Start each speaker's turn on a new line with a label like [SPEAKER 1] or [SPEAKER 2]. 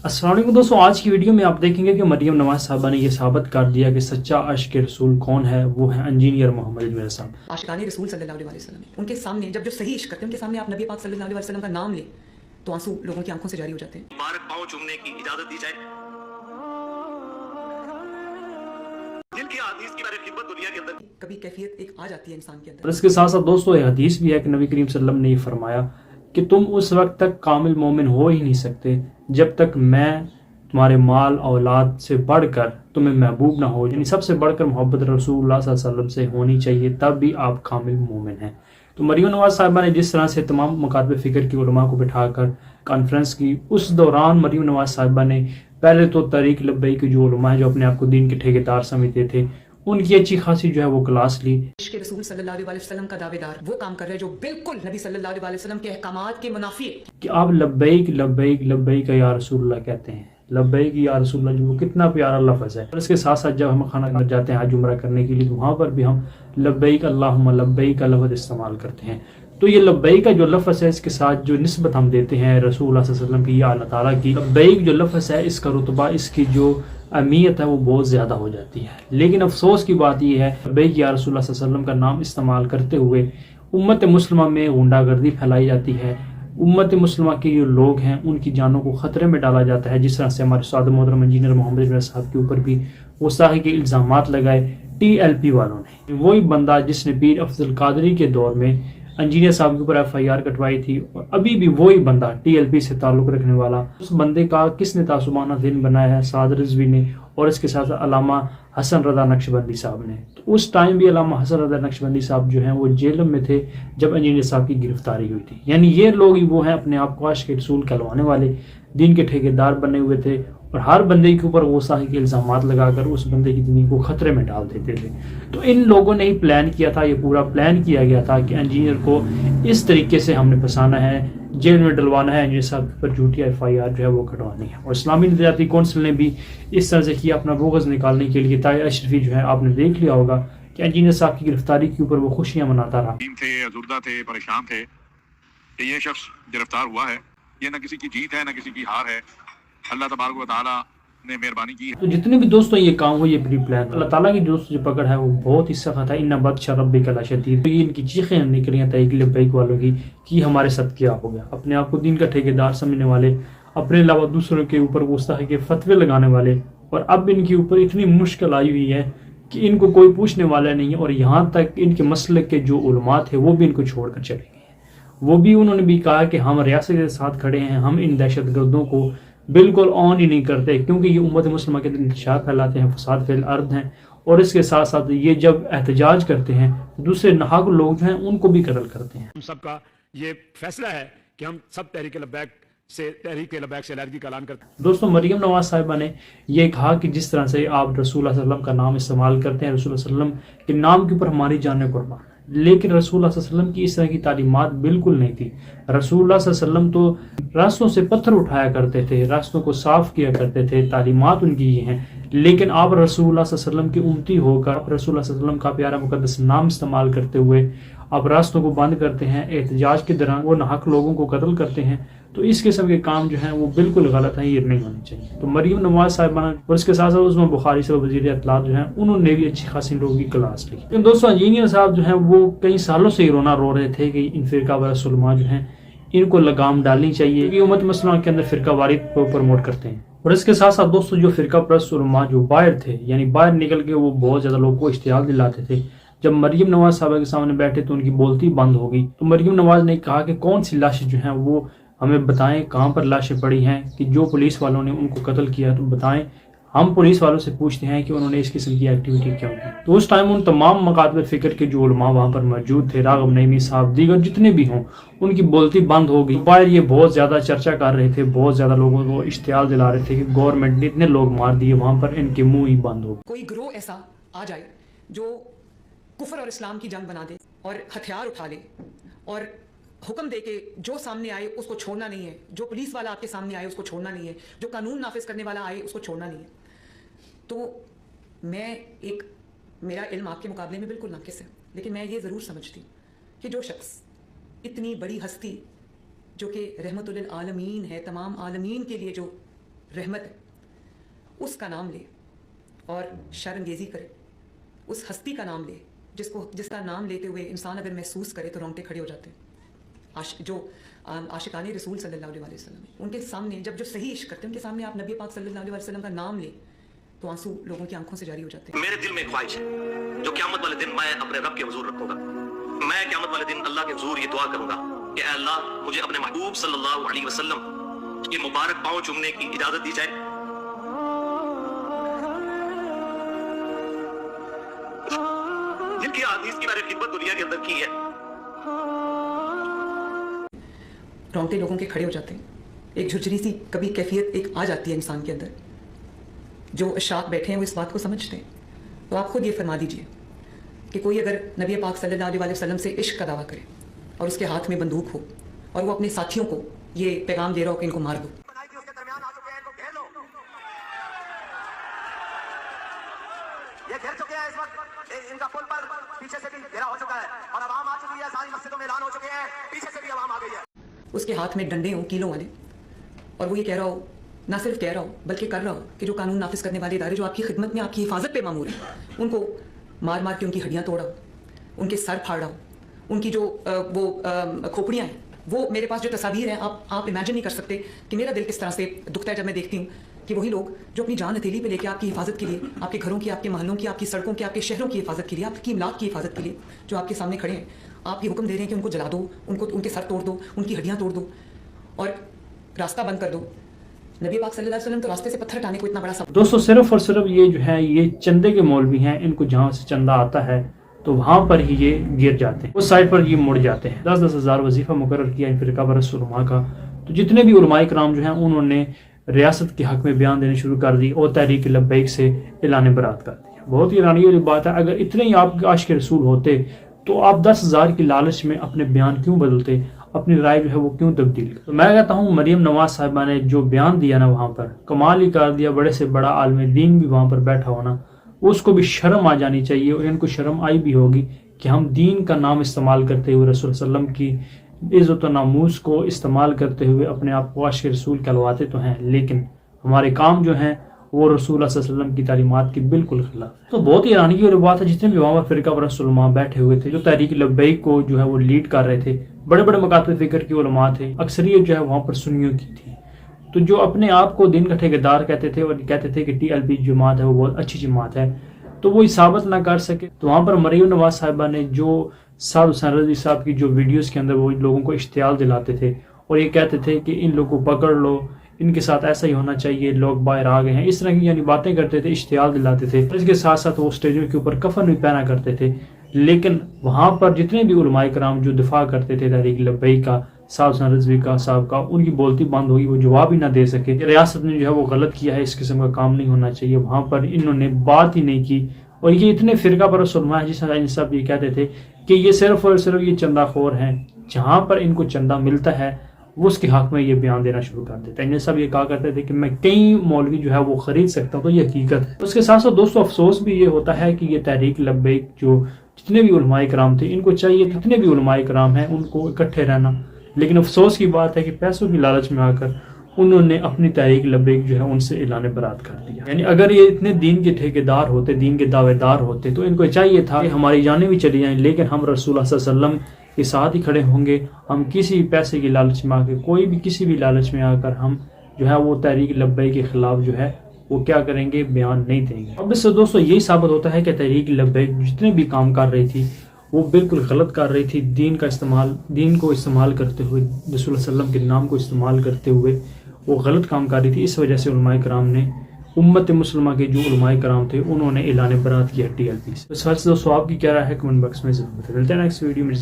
[SPEAKER 1] अस्सलाम वालेकुम दोस्तों, आज की वीडियो में आप देखेंगे कि मरियम नवाज साहबा ने यह साबित कर दिया कि सच्चा आशिक रसूल कौन है। वो है इंजीनियर मोहम्मद इजमेर साहब।
[SPEAKER 2] आशिकाने रसूल सल्लल्लाहु अलैहि वसल्लम है। उनके सामने जब जो सही इश्क करते हैं, उनके सामने आप नबी पाक सल्लल्लाहु अलैहि वसल्लम का नाम लें तो आंसू लोगों की आंखों से जारी हो जाते हैं।
[SPEAKER 3] मुबारक पांव चूमने की इजाजत दी जाए। जिनकी हदीस की बारे खिदमत दुनिया के अंदर
[SPEAKER 2] कभी कैफियत एक आ जाती है इंसान के
[SPEAKER 1] और
[SPEAKER 2] अंदर।
[SPEAKER 1] इसके साथ साथ दोस्तों एक हदीस भी है कि नबी करीम सल्लल्लाहु अलैहि वसल्लम ने ये फरमाया कि तुम उस वक्त तक कामिल मोमिन हो ही नहीं सकते जब तक मैं तुम्हारे माल औलाद से बढ़कर तुम्हें महबूब ना हो, यानी सबसे बढ़कर मोहब्बत रसूलुल्लाह सल्लल्लाहु अलैहि वसल्लम से होनी चाहिए, तब भी आप कामिल मोमिन हैं। तो मरियम नवाज साहिबा ने जिस तरह से तमाम मकातब फ़िक्र की उलमा को बिठाकर कॉन्फ्रेंस की, उस दौरान मरियम नवाज साहिबा ने पहले तो तहरीक लब्बैक के जो उलमा है जो अपने आप को दीन के ठेकेदार समझते थे, उनकी अच्छी खासी जो है वो क्लास ली।
[SPEAKER 2] इश्क रसूल सल्लल्लाहु अलैहि वसल्लम का दावेदार वो काम कर रहे हैं जो बिल्कुल नबी सल्लल्लाहु अलैहि वसल्लम के अहकामात के मुनाफी है।
[SPEAKER 1] कि आप लब्बैक लब्बैक लब्बैक या रसूलुल्लाह कहते हैं, लब्बैक या रसूलुल्लाह, जो वो कितना प्यारा लफ्ज़ है। और इसके साथ साथ जब हम खाना खाने जाते हैं हज उम्रा करने के लिए, तो वहाँ पर भी हम लब्बैक अल्लाहुम्मा लब्बैक का लफ्ज़ इस्तेमाल करते हैं। तो ये लब्बैक का जो लफ्ज़ है, इसके साथ जो निस्बत हम देते हैं रसूलुल्लाह सल्लल्लाहु अलैहि वसल्लम की या अल्लाह ताला की, लब्बैक जो लफ्ज़ है इसका रुतबा, इसकी जो अहमियत है वो बहुत ज़्यादा हो जाती है। लेकिन अफसोस की बात यह है लब्बैक या रसूलुल्लाह सल्लल्लाहु अलैहि वसल्लम का नाम इस्तेमाल करते हुए उम्मत मुस्लिमा में गुंडागर्दी फैलाई जाती है। उम्मत मुस्लिमा के जो लोग हैं उनकी जानों को ख़तरे में डाला जाता है। जिस तरह से हमारे साद मोहतरम इंजीनियर मोहम्मद इजमेर साहब के ऊपर भी गुस्ताखी के इल्ज़ामात लगाए TLP वालों ने। वही बंदा जिसने पीर अफजल कादरी के दौर में इंजीनियर साहब के ऊपर FIR कटवाई थी, और अभी भी वही बंदा TLP से ताल्लुक़ रखने वाला, उस बंदे का किसने तासुबाना दिन बनाया है? साद रिजवी ने, और इसके साथ अल्लामा हसन रज़ा नक्शबंदी साहब ने। तो उस टाइम भी अल्लामा हसन रज़ा नक्शबंदी साहब जो हैं वो जेल में थे जब इंजीनियर साहब की गिरफ्तारी हुई थी। यानी ये लोग ही वो हैं अपने आप को आशिक रसूल कहलवाने वाले, दीन के ठेकेदार बने हुए थे, और हर बंदे के ऊपर वो साही के इल्ज़ामात लगाकर उस बंदे की ज़िंदगी को ख़तरे में डाल देते थे। तो इन लोगों ने ही प्लान किया था, ये पूरा प्लान किया गया था कि इंजीनियर को इस तरीके से हमने फंसाना है, जेल में डलवाना है, इंजीनियर साहब पर झूठी FIR जो है वो कटवानी है। और इस्लामी नज़रियाती कौंसिल ने भी इस तरह से किया अपना बोगस निकालने के लिए। ताहिर अशरफी जो है आपने देख लिया होगा कि इंजीनियर साहब की गिरफ्तारी के ऊपर वो खुशियाँ मनाता रहा।
[SPEAKER 3] थे, अजुर्दा थे, परेशान थे कि ये शख्स गिरफ्तार हुआ है। ये ना किसी की जीत है ना किसी की हार है, अल्लाह तबारक व तआला ने मेहरबानी की है।
[SPEAKER 1] तो जितने भी दोस्तों ये काम हो, ये प्री प्लान, अल्लाह ताला की दोस्तों जो पकड़ है वो बहुत ही सख्त है। इन्ना बदशा रब्बिका लशदीद। तो ये इनकी चीखें निकली हैं तहरीक लब्बैक वालों की कि हमारे साथ क्या हो गया। अपने आप को दीन का ठेकेदार समझने वाले, अपने अलावा दूसरों के ऊपर गुस्ताखी के फतवे लगाने वाले, और अब इनके ऊपर इतनी मुश्किल आई हुई है कि इनको कोई पूछने वाला नहीं है। और यहाँ तक इनके मसलक के जो उलमा थे वो भी इनको छोड़ कर चले गए हैं। वो भी उन्होंने भी कहा कि हम रियासत के साथ खड़े हैं, हम इन दहशत गर्दों को बिल्कुल ऑन ही नहीं करते, क्योंकि ये उम्मत मुस्लिमा के इंतशार फैलाते हैं, फसाद फैल अर्द हैं। और इसके साथ साथ ये जब एहतजाज करते हैं तो दूसरे नाहक लोग जो हैं उनको भी कत्ल करते हैं।
[SPEAKER 4] हम सबका ये फैसला है कि हम सब तहरीक लब्बैक से अलहदगी का ऐलान करते हैं।
[SPEAKER 1] दोस्तों मरियम नवाज साहिबा ने यह कहा कि जिस तरह से आप रसूलुल्लाह सल्लल्लाहु अलैहि वसल्लम का नाम इस्तेमाल करते हैं, रसूलुल्लाह सल्लल्लाहु अलैहि वसल्लम के नाम के ऊपर हमारी जानें कुर्बान, लेकिन रसूलुल्लाह सल्लल्लाहु अलैहि वसल्लम की इस तरह की तालीमात बिल्कुल नहीं थी। रसूलुल्लाह सल्लल्लाहु अलैहि वसल्लम तो रास्तों से पत्थर उठाया करते थे, रास्तों को साफ किया करते थे, तालीमात उनकी ये हैं। लेकिन आप रसूलुल्लाह सल्लल्लाहु अलैहि वसल्लम की उम्मती होकर आप रसूलुल्लाह सल्लल्लाहु अलैहि वसल्लम का प्यारा मुकद्दस नाम इस्तेमाल करते हुए आप रास्तों को बंद करते हैं, एहतजाज के दौरान वो नाहक लोगों को कत्ल करते हैं। तो इस किस्म के काम जो हैं वो बिल्कुल गलत हैं, ये नहीं होने चाहिए। तो मरियम नवाज साहिबा और इसके साथ साथ उसमें बुखारी से वज़ीर इत्तलात जो हैं उन्होंने भी अच्छी खासी लोगों की क्लास ली। लेकिन दोस्तों इंजीनियर साहब जो हैं वो कई सालों से ही रोना रो रहे थे कि इन फ़िरका वारिस उलमा जो हैं इनको लगाम डालनी चाहिए, क्योंकि उम्मत मुस्लिमा के अंदर फ़िरका वारिद को प्रमोट करते हैं। और इसके साथ साथ दोस्तों जो फ़िरका परस्त उलमा जो बाहर थे, यानी बाहर निकल के वो बहुत ज़्यादा लोगों को इश्तियाल दिलाते थे, जब मरियम नवाज साहबा के सामने बैठे तो उनकी बोलती बंद हो गई। तो मरियम नवाज ने कहा कि कौन सी लाशें जो हैं वो हमें बताएं, कहाँ पर लाशें पड़ी हैं, कि जो पुलिस वालों ने उनको कत्ल किया तो बताएं। हम पुलिस वालों से पूछते हैं कि उन्होंने इस किस्म की एक्टिविटी क्यों की। तो उस टाइम उन तमाम मकातब फ़िक्र के जो उलमा वहाँ पर मौजूद थे, राग़िब नईमी साहब, दीगर जितने भी हों, उनकी बोलती बंद हो गई। बाहर ये बहुत ज़्यादा चर्चा कर रहे थे, बहुत ज़्यादा लोगों को इश्तियाल दिला रहे थे कि गवर्नमेंट ने इतने लोग मार दिए, वहाँ पर इनके मुँह ही बंद हो गए।
[SPEAKER 2] कोई ग्रोह ऐसा आ जाए जो कुफर और इस्लाम की जंग बना दे और हथियार उठा ले और हुक्म दे के जो सामने आए उसको छोड़ना नहीं है, जो पुलिस वाला आपके सामने आए उसको छोड़ना नहीं है, जो कानून नाफिज करने वाला आए उसको छोड़ना नहीं है। तो मेरा इल्म आपके मुकाबले में बिल्कुल नाकिस है, लेकिन मैं ये ज़रूर समझती कि जो शख्स इतनी बड़ी हस्ती जो कि रहमतुल आलमीन है, तमाम आलमीन के लिए जो रहमत है, उसका नाम ले और शर्मगेज़ी करे, उस हस्ती का नाम ले जिसका नाम लेते हुए इंसान अगर महसूस करे तो रोंगटे खड़े हो जाते हैं। जो आशिकाने रसूल सल्लल्लाहु अलैहि वसल्लम है, उनके सामने जब जो सही इश्क करते हैं उनके सामने आप नबी पाक सल्लल्लाहु अलैहि वसल्लम का नाम ले तो आंसू लोगों की आंखों से जारी हो जाते हैं।
[SPEAKER 5] मेरे दिल में ख्वाहिश है जो क़यामत वाले दिन मैं अपने रब के हुजूर रखूंगा। मैं क़यामत वाले दिन अल्लाह के हुजूर ये दुआ करूंगा कि ऐ अल्लाह मुझे अपने महबूब सल्लल्लाहु अलैहि वसल्लम के मुबारक पांव चूमने की इजाजत दी जाए। जिनकी हदीस की मैंने खिदमत दुनिया के अंदर की है,
[SPEAKER 2] रोंगटे लोगों के खड़े हो जाते हैं। एक झुरझुरी सी कभी कैफियत एक आ जाती है इंसान के अंदर। जो अशाक बैठे हैं वो इस बात को समझते हैं। तो आप खुद ये फरमा दीजिए कि कोई अगर नबी पाक सल्लल्लाहु अलैहि वसल्लम से इश्क का दावा करे और उसके हाथ में बंदूक हो और वो अपने साथियों को ये पैगाम दे रहा हो कि इनको मार दो,
[SPEAKER 6] ये घेर चुके हैं इस वक्त, इनका पुल पर पीछे से भी घेरा हो चुका है और आवाम आ चुकी है, सारी मस्जिदों में ऐलान हो चुके हैं, पीछे से भी आवाम आ गई है।
[SPEAKER 2] उसके हाथ में डंडे हों कीलों वाले और वो ये कह रहा हो, ना सिर्फ कह रहा हो बल्कि कर रहा हो कि जो कानून नाफिज करने वाले इदारे जो आपकी खिदमत में आपकी हिफाजत पे मामूर है उनको मार मार के उनकी हड्डियाँ तोड़ा हो, उनके सर फाड़ा हो, उनकी जो खोपड़ियाँ हैं वो मेरे पास जो तस्वीर हैं आप इमेजिन नहीं कर सकते कि मेरा दिल किस तरह से दुखता है जब मैं देखती हूँ कि वही लोग जो अपनी जान हथेली पे लेके आपकी हिफाजत के लिए, आपके घरों की, आपके महलों की, आपकी सड़कों की, आपके शहरों की हिफाजत के लिए, आपकी इमलाक की हिफाजत के लिए जो आपके सामने खड़े हैं, आप ये हुक्म दे रहे हैं कि उनको जला दो, उनके सर तोड़ दो, उनकी हड्डियाँ तोड़ दो और रास्ता बंद कर दो। नबी पाक सल्लल्लाहु अलैहि वसल्लम तो रास्ते से पत्थर हटाने को इतना बड़ा सब।
[SPEAKER 1] दोस्तों सिर्फ और सिर्फ ये जो है ये चंदे के मौलवी हैं, इनको जहाँ से चंदा आता है तो वहाँ पर ही ये गिर जाते हैं, उस साइड पर ये मुड़ जाते हैं। 10-10 हज़ार वजीफा मुकर्रर किया इन फ़िरका परस्त उलमा का। तो जितने भी उलमा इकराम जो हैं उन्होंने रियासत के हक में बयान देने शुरू कर दी और तहरीक लब्बैक से ऐलान बरात कर दिया। बहुत ही हैरानी वाली बात है, अगर इतने ही आप आशिक रसूल होते तो आप 10,000 की लालच में अपने बयान क्यों बदलते, अपनी राय जो है वो क्यों तब्दील करते। तो मैं कहता हूँ मरियम नवाज साहिबा ने जो बयान दिया ना वहाँ पर कमाल ही कर दिया। बड़े से बड़ा आलम दीन भी वहाँ पर बैठा होना, उसको भी शर्म आ जानी चाहिए और इनको शर्म आई भी होगी कि हम दीन का नाम इस्तेमाल करते हुए रसूल सल्लम की इज़्ज़त व नामूस को इस्तेमाल करते हुए अपने आप को आशिक रसूल कहलवाते तो हैं, लेकिन हमारे काम जो हैं वो रसूल सल्लम की तालीमात की बिल्कुल खिलाफ। तो बहुत ही हैरानी की बात है, जितने भी वहाँ पर फ़िरका परस्त उलमा बैठे हुए थे जो तहरीक लब्बैक को जो है वो लीड कर रहे थे, बड़े बड़े मकातब फ़िक्र के उलमा थे, अक्सरियत जो है वहाँ पर सुन्नियों की थी। तो जो अपने आप को दिन का ठेकेदार कहते थे और कहते थे कि TLP जमात है वो बहुत अच्छी जमात है, तो वो साबित ना कर सके। तो वहाँ पर मरियम नवाज साहिबा ने जो साद हुसैन रज़वी साहब की जो वीडियोस के अंदर वो लोगों को इश्तियाल दिलाते थे और ये कहते थे कि इन लोगों को पकड़ लो, इनके साथ ऐसा ही होना चाहिए, लोग बाहर आ गए हैं, इस तरह की यानी बातें करते थे, इश्तियाल दिलाते थे। इसके साथ साथ वो स्टेजों के ऊपर कफन भी पहना करते थे। लेकिन वहाँ पर जितने भी उलमाए कराम जो दिफा करते थे तहरीक लब्बैक का, साद हुसैन रज़वी का साहब का, उनकी बोलती बंद होगी, वो जवाब ही ना दे सके। रियासत ने जो है वो गलत किया है, इस किस्म का काम नहीं होना चाहिए। वहाँ पर इन्होंने बात ही नहीं की। और ये इतने फ़िरका परस्त उलमा है जिस सब ये कहते थे कि ये सिर्फ और सिर्फ ये चंदाखोर हैं, जहाँ पर इनको चंदा मिलता है वो उसके हक में ये बयान देना शुरू कर देते हैं। इन सब ये कहा करते थे कि मैं कई मौलवी जो है वो खरीद सकता हूँ, तो ये हकीकत है। उसके साथ साथ दोस्तों अफसोस भी ये होता है कि ये तहरीक लब्बैक जो जितने भी उलमाए कराम थे, इनको चाहिए जितने भी उलमाए कराम हैं उनको इकट्ठे रहना, लेकिन अफसोस की बात है कि पैसों की लालच में आकर उन्होंने अपनी तहरीक लब्बैक जो है उनसे ऐलान बरात कर दिया। यानी अगर ये इतने दीन के ठेकेदार होते, दीन के दावेदार होते, तो इनको चाहिए था कि हमारी जानें भी चली जाएं, लेकिन हम रसूल सल्लम के साथ ही खड़े होंगे। हम किसी पैसे की लालच में आकर, कोई भी किसी भी लालच में आकर हम जो है वो तहरीक लब्बैक के खिलाफ जो है वो क्या करेंगे, बयान नहीं देंगे। अब इससे दोस्तों यही साबित होता है कि तहरीक लब्बैक जितने भी काम कर रही थी वो बिल्कुल गलत कर रही थी। दीन को इस्तेमाल करते हुए, रसूल सल्लम के नाम को इस्तेमाल करते हुए वो गलत काम कर रही थी। इस वजह से उलमाए कराम ने, उम्मत मुस्लिमा के जो उलमाए कराम थे, उन्होंने ऐलान बरात किया TLP से। इस वजह से दोस्तों आपकी क्या राय है कमेंट बॉक्स में जरूर बताएं। मिलते हैं नेक्स्ट वीडियो में।